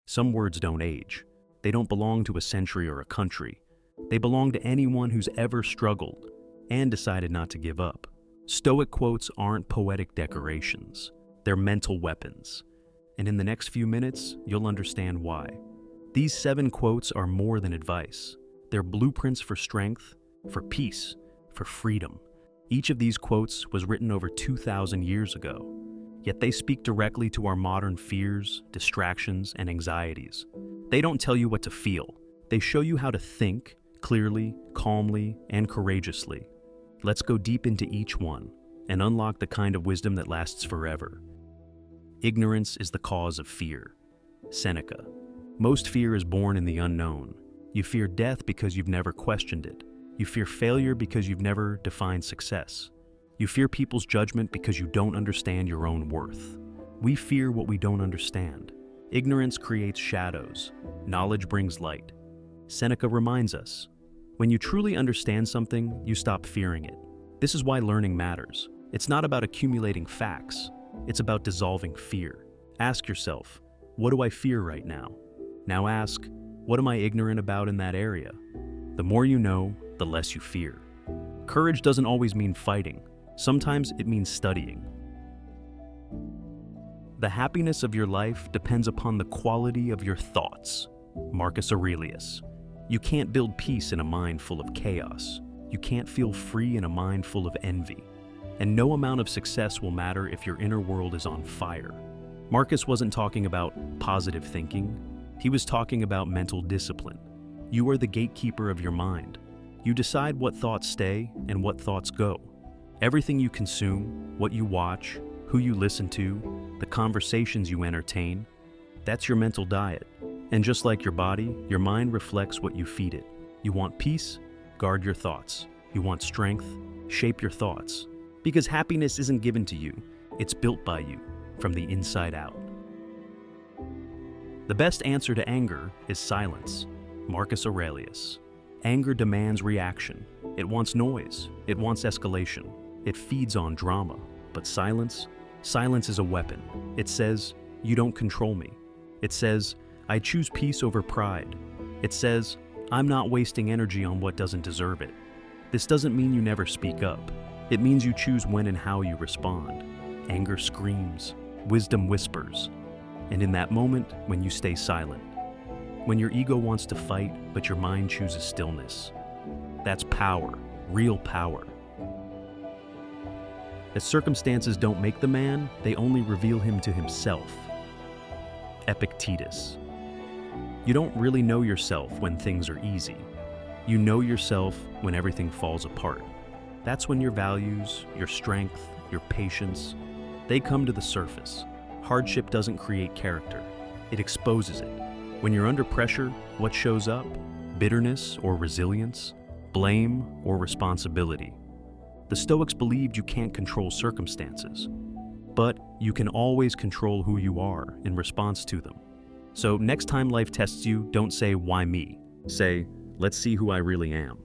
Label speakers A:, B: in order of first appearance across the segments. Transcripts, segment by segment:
A: Some words don't age. They don't belong to a century or a country. They belong to anyone who's ever struggled and decided not to give up. Stoic quotes aren't poetic decorations. They're mental weapons. And in the next few minutes, you'll understand why. These 7 quotes are more than advice. They're blueprints for strength, for peace, for freedom. Each of these quotes was written over 2,000 years ago, yet they speak directly to our modern fears, distractions, and anxieties. They don't tell you what to feel. They show you how to think clearly, calmly, and courageously. Let's go deep into each one and unlock the kind of wisdom that lasts forever. Ignorance is the cause of fear. Seneca. Most fear is born in the unknown. You fear death because you've never questioned it. You fear failure because you've never defined success. You fear people's judgment because you don't understand your own worth. We fear what we don't understand. Ignorance creates shadows. Knowledge brings light. Seneca reminds us, when you truly understand something, you stop fearing it. This is why learning matters. It's not about accumulating facts. It's about dissolving fear. Ask yourself, what do I fear right now? Now ask, what am I ignorant about in that area? The more you know, the less you fear. Courage doesn't always mean fighting. Sometimes it means studying. The happiness of your life depends upon the quality of your thoughts. Marcus Aurelius. You can't build peace in a mind full of chaos. You can't feel free in a mind full of envy. And no amount of success will matter if your inner world is on fire. Marcus wasn't talking about positive thinking. He was talking about mental discipline. You are the gatekeeper of your mind. You decide what thoughts stay and what thoughts go. Everything you consume, what you watch, who you listen to, the conversations you entertain, that's your mental diet. And just like your body, your mind reflects what you feed it. You want peace? Guard your thoughts. You want strength? Shape your thoughts. Because happiness isn't given to you, it's built by you, from the inside out. The best answer to anger is silence. Marcus Aurelius. Anger demands reaction. It wants noise. It wants escalation. It feeds on drama. But silence is a weapon. It says, you don't control me. It says, I choose peace over pride. It says, I'm not wasting energy on what doesn't deserve it. This doesn't mean you never speak up. It means you choose when and how you respond. Anger screams. Wisdom whispers. And in that moment, when you stay silent, when your ego wants to fight, but your mind chooses stillness, that's power, real power. As circumstances don't make the man, they only reveal him to himself. Epictetus. You don't really know yourself when things are easy. You know yourself when everything falls apart. That's when your values, your strength, your patience, they come to the surface. Hardship doesn't create character. It exposes it. When you're under pressure, what shows up? Bitterness or resilience? Blame or responsibility? The Stoics believed you can't control circumstances, but you can always control who you are in response to them. So next time life tests you, don't say, why me? Say, let's see who I really am.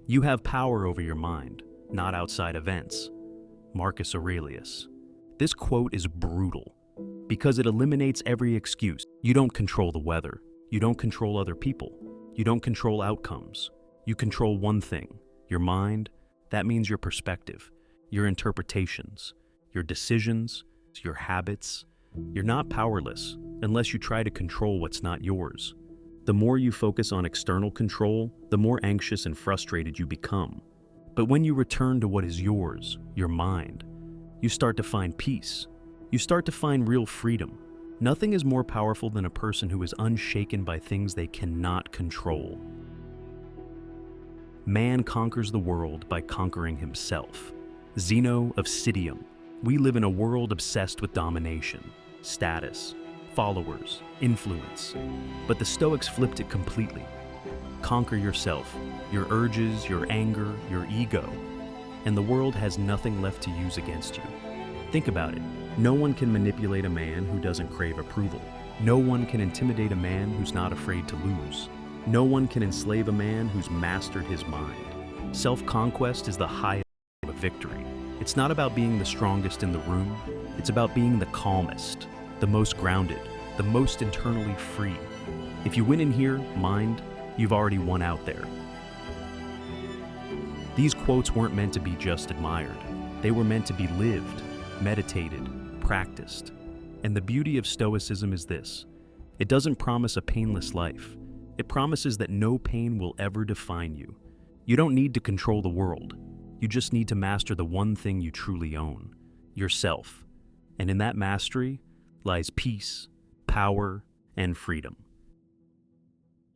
A: You have power over your mind, not outside events. Marcus Aurelius. This quote is brutal because it eliminates every excuse. You don't control the weather. You don't control other people. You don't control outcomes. You control one thing, your mind. That means your perspective, your interpretations, your decisions, your habits. You're not powerless unless you try to control what's not yours. The more you focus on external control, the more anxious and frustrated you become. But when you return to what is yours, your mind, you start to find peace. You start to find real freedom. Nothing is more powerful than a person who is unshaken by things they cannot control. Man conquers the world by conquering himself. Zeno of Citium. We live in a world obsessed with domination, status, followers, influence. But the Stoics flipped it completely. Conquer yourself, your urges, your anger, your ego, and the world has nothing left to use against you. Think about it. No one can manipulate a man who doesn't crave approval. No one can intimidate a man who's not afraid to lose. No one can enslave a man who's mastered his mind. Self-conquest is the highest of victory. It's not about being the strongest in the room. It's about being the calmest, the most grounded, the most internally free. If you win in here, mind, you've already won out there. These quotes weren't meant to be just admired. They were meant to be lived, meditated, practiced. And the beauty of Stoicism is this: it doesn't promise a painless life. It promises that no pain will ever define you. You don't need to control the world. You just need to master the one thing you truly own: yourself. And in that mastery lies peace, power, and freedom.